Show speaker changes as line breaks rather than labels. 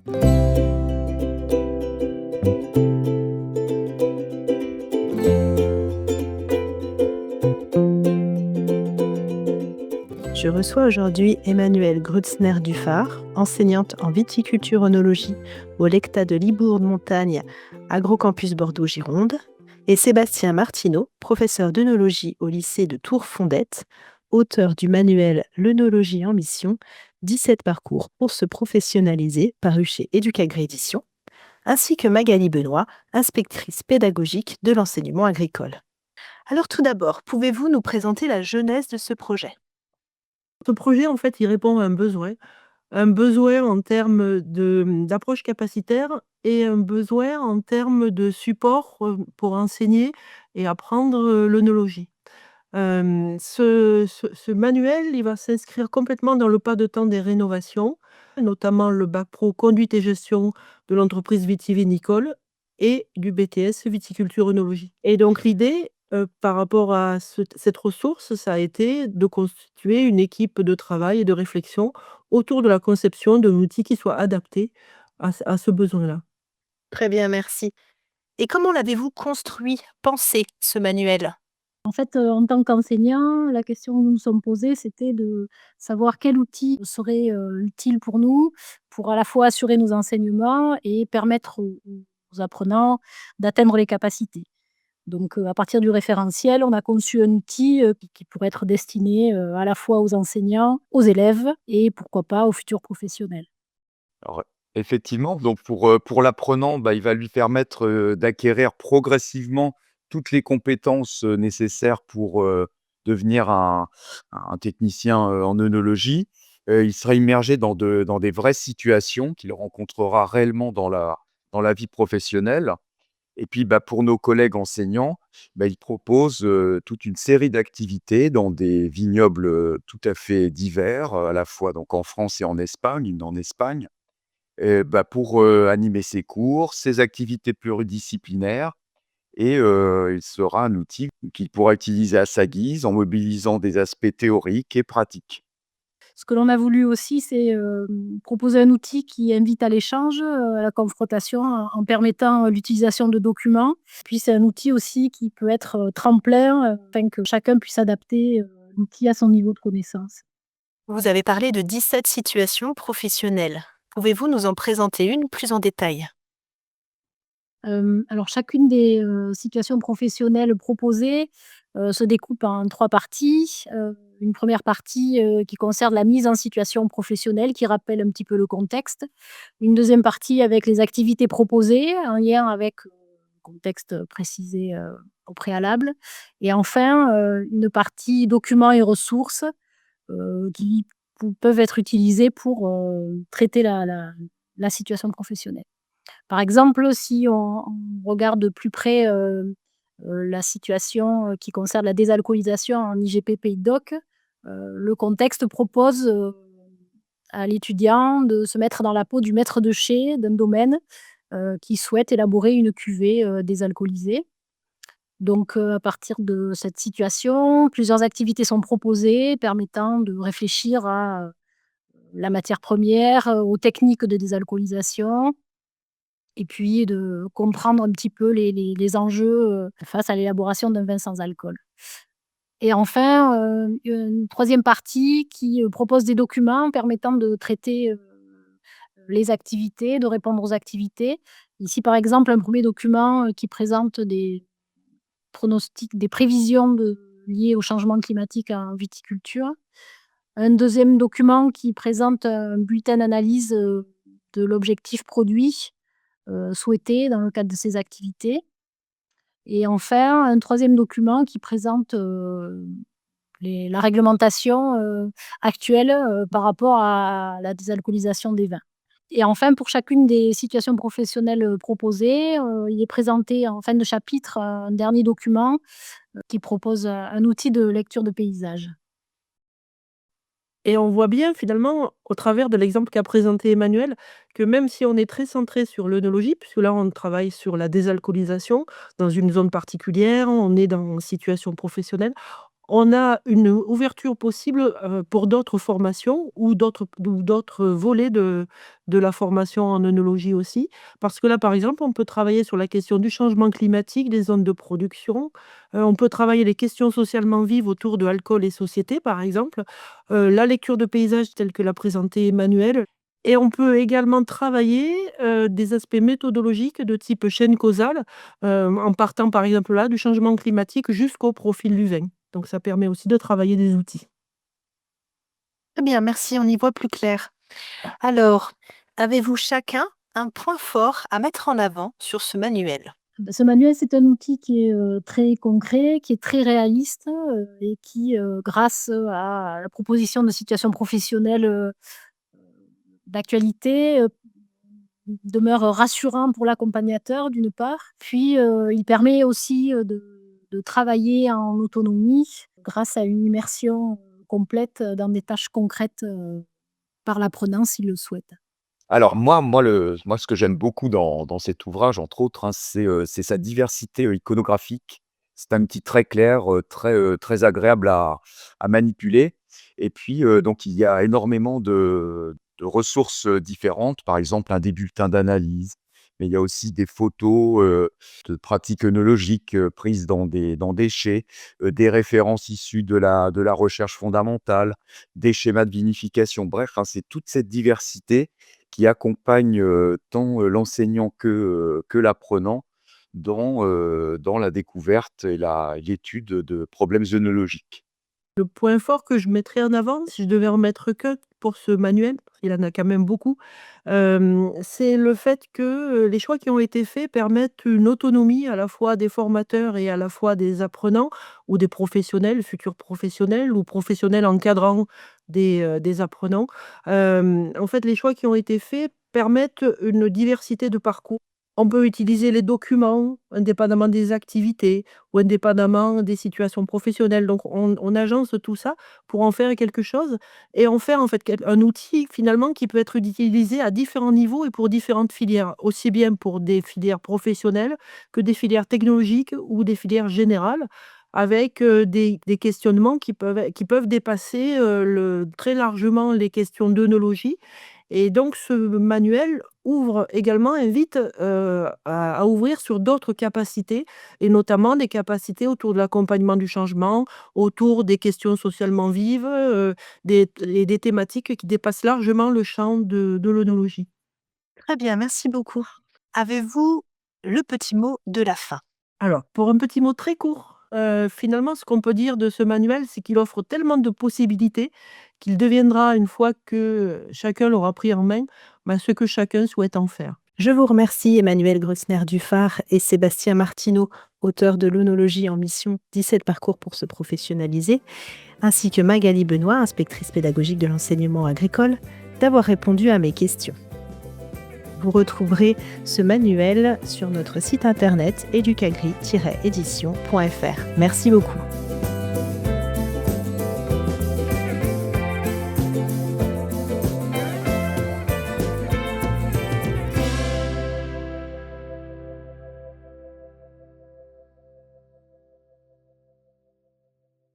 Je reçois aujourd'hui Emmanuelle Grutzner-Dufart, enseignante en viticulture-œnologie au LECTA de Libourne-Montagne, Agrocampus Bordeaux-Gironde, et Sébastien Martineau, professeur d'œnologie au lycée de Tours-Fondette, auteur du manuel L'œnologie en mission, 17 parcours pour se professionnaliser, paru chez Educagré Éditions, ainsi que Magali Benoît, inspectrice pédagogique de l'enseignement agricole. Alors tout d'abord, pouvez-vous nous présenter la genèse de ce projet ?
Ce projet, en fait, il répond à un besoin en termes d'approche capacitaire et un besoin en termes de support, pour enseigner et apprendre, l'œnologie. Ce manuel, il va s'inscrire complètement dans le pas de temps des rénovations, notamment le bac pro conduite et gestion de l'entreprise vitivinicole et du BTS viticulture œnologie. Et donc l'idée, par rapport à cette ressource, ça a été de constituer une équipe de travail et de réflexion autour de la conception d'un outil qui soit adapté à ce besoin-là.
Très bien, merci. Et comment l'avez-vous construit, pensé, ce manuel ?
En fait, en tant qu'enseignant, la question que nous nous sommes posée, c'était de savoir quel outil serait, utile pour nous, pour à la fois assurer nos enseignements et permettre aux apprenants d'atteindre les capacités. Donc, à partir du référentiel, on a conçu un outil, qui pourrait être destiné, à la fois aux enseignants, aux élèves et pourquoi pas aux futurs professionnels.
Alors, effectivement, donc pour l'apprenant, il va lui permettre, d'acquérir progressivement toutes les compétences, nécessaires pour, devenir un technicien, en œnologie. Il sera immergé dans des vraies situations qu'il rencontrera réellement dans la vie professionnelle et puis, pour nos collègues enseignants, il propose, toute une série d'activités dans des vignobles, tout à fait divers, à la fois donc en France et en Espagne. Pour, animer ses cours, ses activités pluridisciplinaires et il sera un outil qu'il pourra utiliser à sa guise en mobilisant des aspects théoriques et pratiques.
Ce que l'on a voulu aussi, c'est, proposer un outil qui invite à l'échange, à la confrontation en permettant, l'utilisation de documents. Puis c'est un outil aussi qui peut être, tremplin, afin que chacun puisse adapter, l'outil à son niveau de connaissance.
Vous avez parlé de 17 situations professionnelles. Pouvez-vous nous en présenter une plus en détail ?
Alors chacune des, situations professionnelles proposées, se découpe en 3 parties. Une première partie, qui concerne la mise en situation professionnelle, qui rappelle un petit peu le contexte. Une deuxième partie avec les activités proposées, en lien avec, le contexte précisé, au préalable. Et enfin, une partie documents et ressources, qui peuvent être utilisés pour, traiter la situation professionnelle. Par exemple, si on regarde de plus près, la situation, qui concerne la désalcoolisation en IGP Pays de Doc, le contexte propose, à l'étudiant de se mettre dans la peau du maître de chai d'un domaine, qui souhaite élaborer une cuvée, désalcoolisée. Donc, à partir de cette situation, plusieurs activités sont proposées permettant de réfléchir à, la matière première, aux techniques de désalcoolisation, et puis de comprendre un petit peu les enjeux, face à l'élaboration d'un vin sans alcool. Et enfin, une troisième partie qui, propose des documents permettant de traiter, les activités, de répondre aux activités. Ici, par exemple, un premier document, qui présente des pronostics, des prévisions liées au changement climatique en viticulture. Un deuxième document qui présente un bulletin d'analyse, de l'objectif produit souhaité dans le cadre de ces activités. Et enfin, un troisième document qui présente, la réglementation, actuelle, par rapport à la désalcoolisation des vins. Et enfin, pour chacune des situations professionnelles, proposées, il est présenté en fin de chapitre un dernier document, qui propose, un outil de lecture de paysage.
Et on voit bien finalement, au travers de l'exemple qu'a présenté Emmanuel, que même si on est très centré sur l'œnologie, puisque là on travaille sur la désalcoolisation dans une zone particulière, on est dans une situation professionnelle, on a une ouverture possible, pour d'autres formations ou d'autres volets de la formation en œnologie aussi. Parce que là, par exemple, on peut travailler sur la question du changement climatique, des zones de production, on peut travailler les questions socialement vives autour de alcool et société, par exemple, la lecture de paysages telle que l'a présenté Emmanuel, et on peut également travailler, des aspects méthodologiques de type chaîne causale, en partant, par exemple, là, du changement climatique jusqu'au profil du vin. Donc ça permet aussi de travailler des outils.
Très bien, merci, on y voit plus clair. Alors, avez-vous chacun un point fort à mettre en avant sur ce manuel?
Bah, ce manuel, c'est un outil qui est, très concret, qui est très réaliste, et qui, grâce, à la proposition de situations professionnelles, d'actualité, demeure rassurant pour l'accompagnateur d'une part, puis, il permet aussi, de travailler en autonomie grâce à une immersion, complète, dans des tâches concrètes, par l'apprenant s'il le souhaite.
Alors moi, ce que j'aime beaucoup dans cet ouvrage, entre autres, hein, c'est sa diversité, iconographique. C'est un outil très clair, très agréable à manipuler et puis, donc il y a énormément de ressources, différentes. Par exemple, des bulletins d'analyse, mais il y a aussi des photos, de pratiques œnologiques, prises dans des chais, des références issues de la recherche fondamentale, des schémas de vinification. Bref, hein, c'est toute cette diversité qui accompagne, tant, l'enseignant que l'apprenant dans la découverte et l'étude de problèmes œnologiques.
Le point fort que je mettrais en avant, si je devais en mettre que pour ce manuel, parce qu'il en a quand même beaucoup, c'est le fait que, les choix qui ont été faits permettent une autonomie à la fois des formateurs et à la fois des apprenants ou des professionnels, futurs professionnels ou professionnels encadrant des apprenants. En fait, les choix qui ont été faits permettent une diversité de parcours. On peut utiliser les documents indépendamment des activités ou indépendamment des situations professionnelles. Donc on agence tout ça pour en faire quelque chose et en faire en fait un outil finalement qui peut être utilisé à différents niveaux et pour différentes filières, aussi bien pour des filières professionnelles que des filières technologiques ou des filières générales avec, des questionnements qui peuvent dépasser, très largement les questions d'œnologie et donc ce manuel invite, à ouvrir sur d'autres capacités et notamment des capacités autour de l'accompagnement du changement, autour des questions socialement vives, des thématiques qui dépassent largement le champ de l'œnologie.
Très bien, merci beaucoup. Avez-vous le petit mot de la fin?
Alors, pour un petit mot très court, finalement, ce qu'on peut dire de ce manuel, c'est qu'il offre tellement de possibilités qu'il deviendra, une fois que chacun l'aura pris en main, ce que chacun souhaite en faire.
Je vous remercie Emmanuel Grützner-Dufart et Sébastien Martineau, auteurs de l'œnologie en mission 17 parcours pour se professionnaliser, ainsi que Magali Benoît, inspectrice pédagogique de l'enseignement agricole, d'avoir répondu à mes questions. Vous retrouverez ce manuel sur notre site internet educagri-édition.fr. Merci beaucoup.